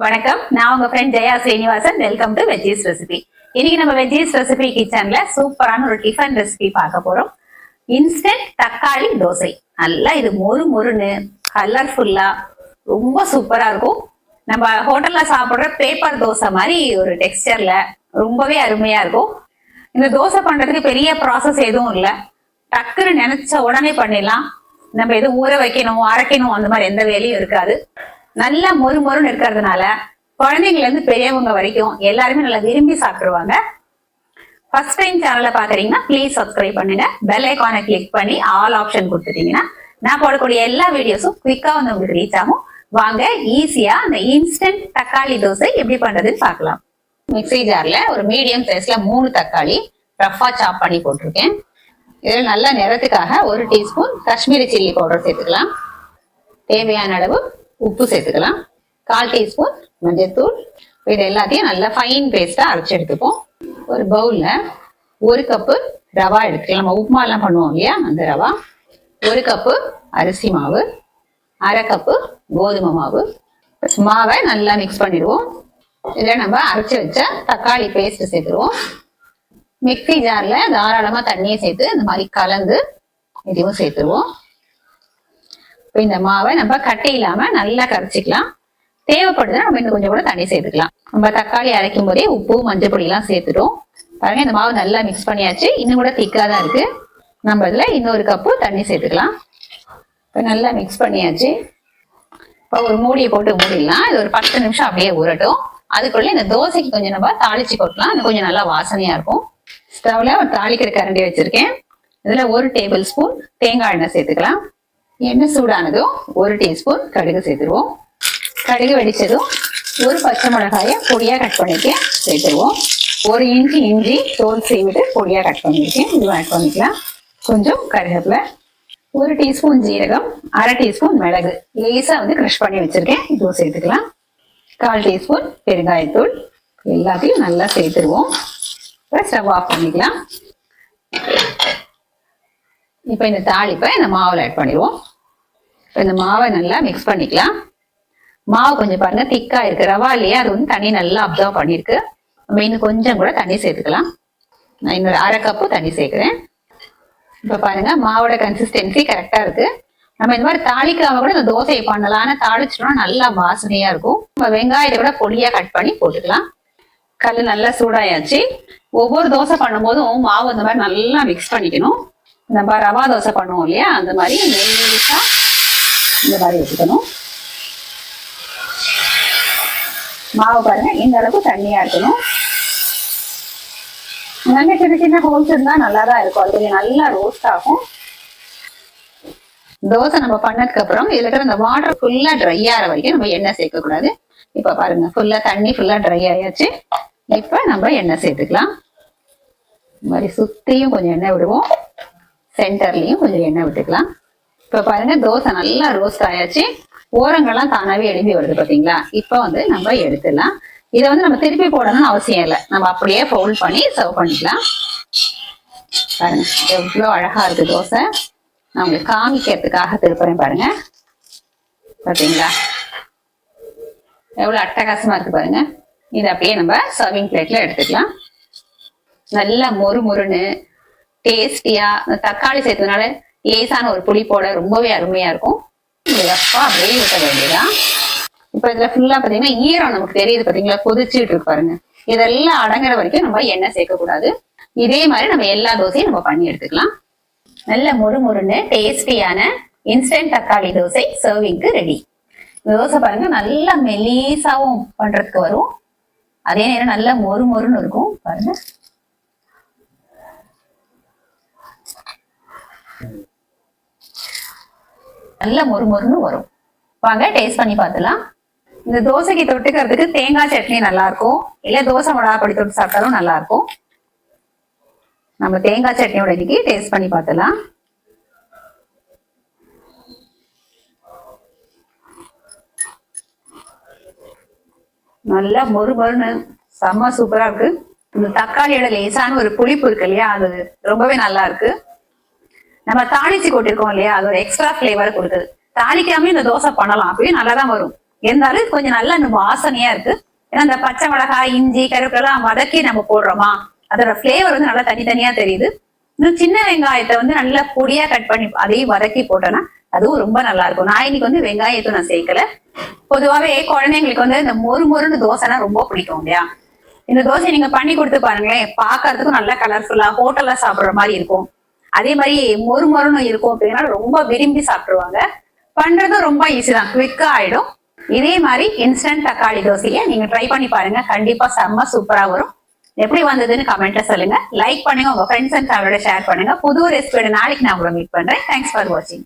வணக்கம், நான் உங்க friend Jaya Srinivasan. Welcome to veggies recipe. இன்னைக்கு நம்ம வெஜ்ஜீஸ் ரெசிபி கிச்சன்ல சூப்பரான ஒரு டிஃபன் ரெசிபி பார்க்க போறோம். இன்ஸ்டன்ட் தக்காளி தோசை. நல்லா இது மொறு மொறுன்னு கலர்ஃபுல்லா ரொம்ப சூப்பரா இருக்கும். நம்ம ஹோட்டல்ல சாப்பிடுற பேப்பர் தோசை மாதிரி ஒரு டெக்ஸ்டர்ல ரொம்பவே அருமையா இருக்கும். இந்த தோசை பண்றதுக்கு பெரிய ப்ராசஸ் எதுவும் இல்லை. டக்குன்னு நினைச்ச உடனே பண்ணிடலாம். நம்ம எதுவும் ஊற வைக்கணும், அரைக்கணும், அந்த மாதிரி எந்த வேலையும் இருக்காது. நல்லா மொறு மொறுன்னு இருக்கிறதுனால குழந்தைங்கள்ல இருந்து பெரியவங்க வரைக்கும் எல்லாருமே நல்லா விரும்பி சாப்பிடுவாங்க. ஃபர்ஸ்ட் டைம் சேனலை பாக்குறீங்கன்னா ப்ளீஸ் சப்ஸ்கிரைப் பண்ணுங்க. பெல் ஐகானை கிளிக் பண்ணி ஆல் ஆப்ஷன் கொடுத்துட்டீங்கன்னா நான் போடக்கூடிய எல்லா வீடியோஸும் குயிக்கா வந்து உங்களுக்கு ரீச் ஆகும். வாங்க ஈஸியா அந்த இன்ஸ்டன்ட் தக்காளி தோசை எப்படி பண்றதுன்னு பார்க்கலாம். மிக்ஸி ஜார்ல ஒரு மீடியம் சைஸ்ல 3 தக்காளி ரஃபா சாப் பண்ணி போட்டிருக்கேன். இதில் நல்ல நிறத்துக்காக 1 டீஸ்பூன் காஷ்மீரி சில்லி பவுடர் சேர்த்துக்கலாம். தேவையான அளவு உப்பு சேர்த்துக்கலாம். 1/4 டீஸ்பூன் மஞ்சள்தூள். இது எல்லாத்தையும் நல்லா ஃபைன் பேஸ்டா அரைச்சு எடுத்துப்போம். ஒரு பவுல்ல 1 கப்பு ரவா எடுத்துக்கலாம். நம்ம உப்புமா எல்லாம் பண்ணுவோம் இல்லையா, அந்த ரவா. 1 கப்பு அரிசி மாவு, 1/2 கப்பு கோதுமை மாவு. மாவை நல்லா மிக்ஸ் பண்ணிடுவோம். இதில் நம்ம அரைச்சு வச்ச தக்காளி பேஸ்ட் சேர்த்துருவோம். மிக்ஸி ஜார்ல தாராளமா தண்ணியை சேர்த்து இந்த மாதிரி கலந்து இதையும் சேர்த்துருவோம். இப்போ இந்த மாவை நம்ம கட்டி இல்லாம நல்லா கரைச்சிக்கலாம். தேவைப்படுதுன்னா நம்ம இன்னும் கொஞ்சம் கூட தண்ணி சேர்த்துக்கலாம். நம்ம தக்காளி அரைக்கும் போதே உப்பு மஞ்சள் பொடி எல்லாம் சேர்த்துட்டோம். பாருங்க, இந்த மாவு நல்லா மிக்ஸ் பண்ணியாச்சு. இன்னும் கூட திக்கா தான் இருக்கு. நம்ம இதுல இன்னொரு கப்பு தண்ணி சேர்த்துக்கலாம். இப்போ நல்லா மிக்ஸ் பண்ணியாச்சு. இப்போ ஒரு மூடியை போட்டு மூடிடலாம். இது ஒரு 10 நிமிஷம் அப்படியே ஊறட்டும். அதுக்குள்ள இந்த தோசைக்கு கொஞ்சம் நம்ம தாளிச்சு கொட்டலாம். அது கொஞ்சம் நல்லா வாசனையா இருக்கும். ஸ்டவ்ல ஒரு தாளிக்கிற கரண்டி வச்சிருக்கேன். இதுல 1 டேபிள் ஸ்பூன் தேங்காய் எண்ணெய் சேர்த்துக்கலாம். எண்ணெய் சூடானதும் 1 டீஸ்பூன் கடுகு சேர்த்துருவோம். கடுகு வெடிச்சதும் 1 பச்சை மிளகாயை பொடியா கட் பண்ணிருக்கேன் சேர்த்துருவோம். 1 இன்ச்சு இஞ்சி தோல் சீவிட்டு பொடியா கட் பண்ணிருக்கேன், இது ஆட் பண்ணிக்கலாம். கொஞ்சம் கருவேப்பிலை, 1 டீஸ்பூன் ஜீரகம், 1/2 டீஸ்பூன் மிளகு லேசா வந்து கிரஷ் பண்ணி வச்சிருக்கேன், இதுவும் சேர்த்துக்கலாம். 1/4 டீஸ்பூன் பெருங்காயத்தூள். எல்லாத்தையும் நல்லா சேர்த்துருவோம். ஸ்டவ் ஆஃப் பண்ணிக்கலாம். இப்போ இந்த தாளிப்பை இந்த மாவில் ஆட் பண்ணிடுவோம். இப்போ இந்த மாவை நல்லா மிக்ஸ் பண்ணிக்கலாம். மாவு கொஞ்சம் பாருங்க திக்கா இருக்கு. ரவா இல்லையா, அது வந்து தண்ணி நல்லா அப்சர்வ் பண்ணிருக்கு. நம்ம இன்னும் கொஞ்சம் கூட தண்ணி சேர்த்துக்கலாம். நான் இன்னொரு 1/2 கப்பு தண்ணி சேர்க்கிறேன். இப்போ பாருங்க மாவோட கன்சிஸ்டன்சி கரெக்டா இருக்கு. நம்ம இந்த மாதிரி தாளிக்காம கூட இந்த தோசையை பண்ணலாம். ஆனால் தாளிச்சிட்டோம்னா நல்லா வாசனையா இருக்கும். நம்ம வெங்காயத்தை கூட பொடியா கட் பண்ணி போட்டுக்கலாம். கல் நல்லா சூடாயாச்சு. ஒவ்வொரு தோசை பண்ணும் போதும் மாவு இந்த மாதிரி நல்லா மிக்ஸ் பண்ணிக்கணும். நம்ம ரவா தோசை பண்ணுவோம் இல்லையா, அந்த மாதிரி மெல்லிசா இந்த மாதிரி வச்சுக்கணும். மாவு பாருங்க இந்த அளவுக்கு தண்ணியா இருக்கணும். நல்ல சின்ன சின்ன ஹோல்ஸ் இருந்தா நல்லாதான் இருக்கும். அது கொஞ்சம் நல்லா ரோஸ்ட் ஆகும். தோசை நம்ம பண்ணதுக்கு அப்புறம் இதுல இருக்கிற இந்த வாட்டர் ஃபுல்லா ட்ரை ஆகிற வரைக்கும் நம்ம எண்ணெய் சேர்க்க கூடாது. இப்ப பாருங்க ஃபுல்லா தண்ணி ஃபுல்லா ட்ரை ஆயாச்சு. இப்ப நம்ம எண்ணெய் சேர்த்துக்கலாம். இந்த மாதிரி சுத்தியும் கொஞ்சம் எண்ணெய் விடுவோம். சென்டர்லயும் கொஞ்சம் எண்ணெய் விட்டுக்கலாம். இப்ப பாருங்க தோசை நல்லா ரோஸ்ட் ஆயாச்சு. ஓரங்கள்லாம் தானாவே எழுப்பி வருது பாத்தீங்களா. இப்ப வந்து நம்ம எடுத்துடலாம். இதை வந்து நம்ம திருப்பி போடணும்னு அவசியம் இல்லை. நம்ம அப்படியே ஃபோல்ட் பண்ணி சர்வ் பண்ணிக்கலாம். பாருங்க எவ்வளவு அழகா இருக்கு தோசை. நான் உங்களுக்கு காமிக்கிறதுக்காக திருப்புறேன் பாருங்க. பாத்தீங்களா எவ்வளவு அட்டகாசமா இருக்கு பாருங்க. இதை அப்படியே நம்ம சர்விங் பிளேட்ல எடுத்துக்கலாம். நல்லா மொறு மொறுன்னு டேஸ்டியா தக்காளி சேர்த்ததுனால லேசான ஒரு புளிப்போட ரொம்பவே அருமையா இருக்கும். அப்படியே விட்ட வேண்டியதான். இப்ப இதுல ஃபுல்லா பாத்தீங்கன்னா ஈரம் நமக்கு தெரியுது பாத்தீங்களா, கொதிச்சுட்டு இருக்கு பாருங்க. இதெல்லாம் அடங்குற வரைக்கும் நம்ம எண்ணெய் சேர்க்க கூடாது. இதே மாதிரி நம்ம எல்லா தோசையும் நம்ம பண்ணி எடுத்துக்கலாம். நல்ல மொறு மொறுன்னு டேஸ்டியான இன்ஸ்டன்ட் தக்காளி தோசை சர்விங்க்கு ரெடி. இந்த தோசை பாருங்க நல்லா மெலீசாவும் பண்றதுக்கு வரும். அதே நேரம் நல்லா மொறு மொறுன்னு இருக்கும் பாருங்க. நல்ல மொறு மொறுன்னு வரும். வாங்க டேஸ்ட் பண்ணி பார்த்துலாம். இந்த தோசைக்கு தொட்டுக்கிறதுக்கு தேங்காய் சட்னி நல்லா இருக்கும். இல்ல தோசை மிளகா பொடி தொட்டு சாப்பிட்டாலும் நல்லா இருக்கும். நம்ம தேங்காய் சட்னியோட இன்னைக்கு டேஸ்ட் பண்ணி பார்த்துலாம். நல்லா மொறு மொறுன்னு செம்ம சூப்பரா இருக்கு. இந்த தக்காளியோட லேசான ஒரு புளிப்பு இருக்கு இல்லையா, அது ரொம்பவே நல்லா இருக்கு. நம்ம தாளிச்சு கொட்டிருக்கோம் இல்லையா, அது ஒரு எக்ஸ்ட்ரா ஃபிளேவர் கொடுக்குது. தாளிக்காம இந்த தோசை பண்ணலாம், அப்படியே நல்லாதான் வரும். இருந்தாலும் இது கொஞ்சம் நல்ல அந்த வாசனையா இருக்கு. ஏன்னா அந்த பச்சை மிளகாய், இஞ்சி, கருவேப்பிலாம் வதக்கி நம்ம போடுறோமா, அதோட பிளேவர் வந்து நல்லா தனித்தனியா தெரியுது. இன்னும் சின்ன வெங்காயத்தை வந்து நல்லா பொடியா கட் பண்ணி அதையும் வதக்கி போட்டோம்னா அதுவும் ரொம்ப நல்லா இருக்கும். நான் இன்னைக்கு வந்து வெங்காயத்தை நான் சேர்க்கல. பொதுவாவே குழந்தைங்களுக்கு வந்து இந்த மொறு மொறுன்னு தோசைனா ரொம்ப பிடிக்கும் இல்லையா. இந்த தோசை நீங்க பண்ணி கொடுத்து பாருங்களேன், பாக்குறதுக்கும் நல்லா கலர்ஃபுல்லா ஹோட்டல்ல சாப்பிடுற மாதிரி இருக்கும். அதே மாதிரி மொறு மொறுன்னு இருக்கும் அப்படின்னா ரொம்ப விரும்பி சாப்பிடுவாங்க. பண்றதும் ரொம்ப ஈஸி தான், குவிக்கா ஆயிடும். இதே மாதிரி இன்ஸ்டன்ட் தக்காளி தோசையை நீங்க ட்ரை பண்ணி பாருங்க, கண்டிப்பா செம்ம சூப்பரா வரும். எப்படி வந்ததுன்னு கமெண்ட்ல சொல்லுங்க, லைக் பண்ணுங்க, உங்க ஃப்ரெண்ட்ஸ் அண்ட் ஃபேமிலியோட ஷேர் பண்ணுங்க. புது ரெசிபியோட நாளைக்கு நான் உங்களை மீட் பண்றேன். தேங்க்ஸ் ஃபார் வாட்சிங்.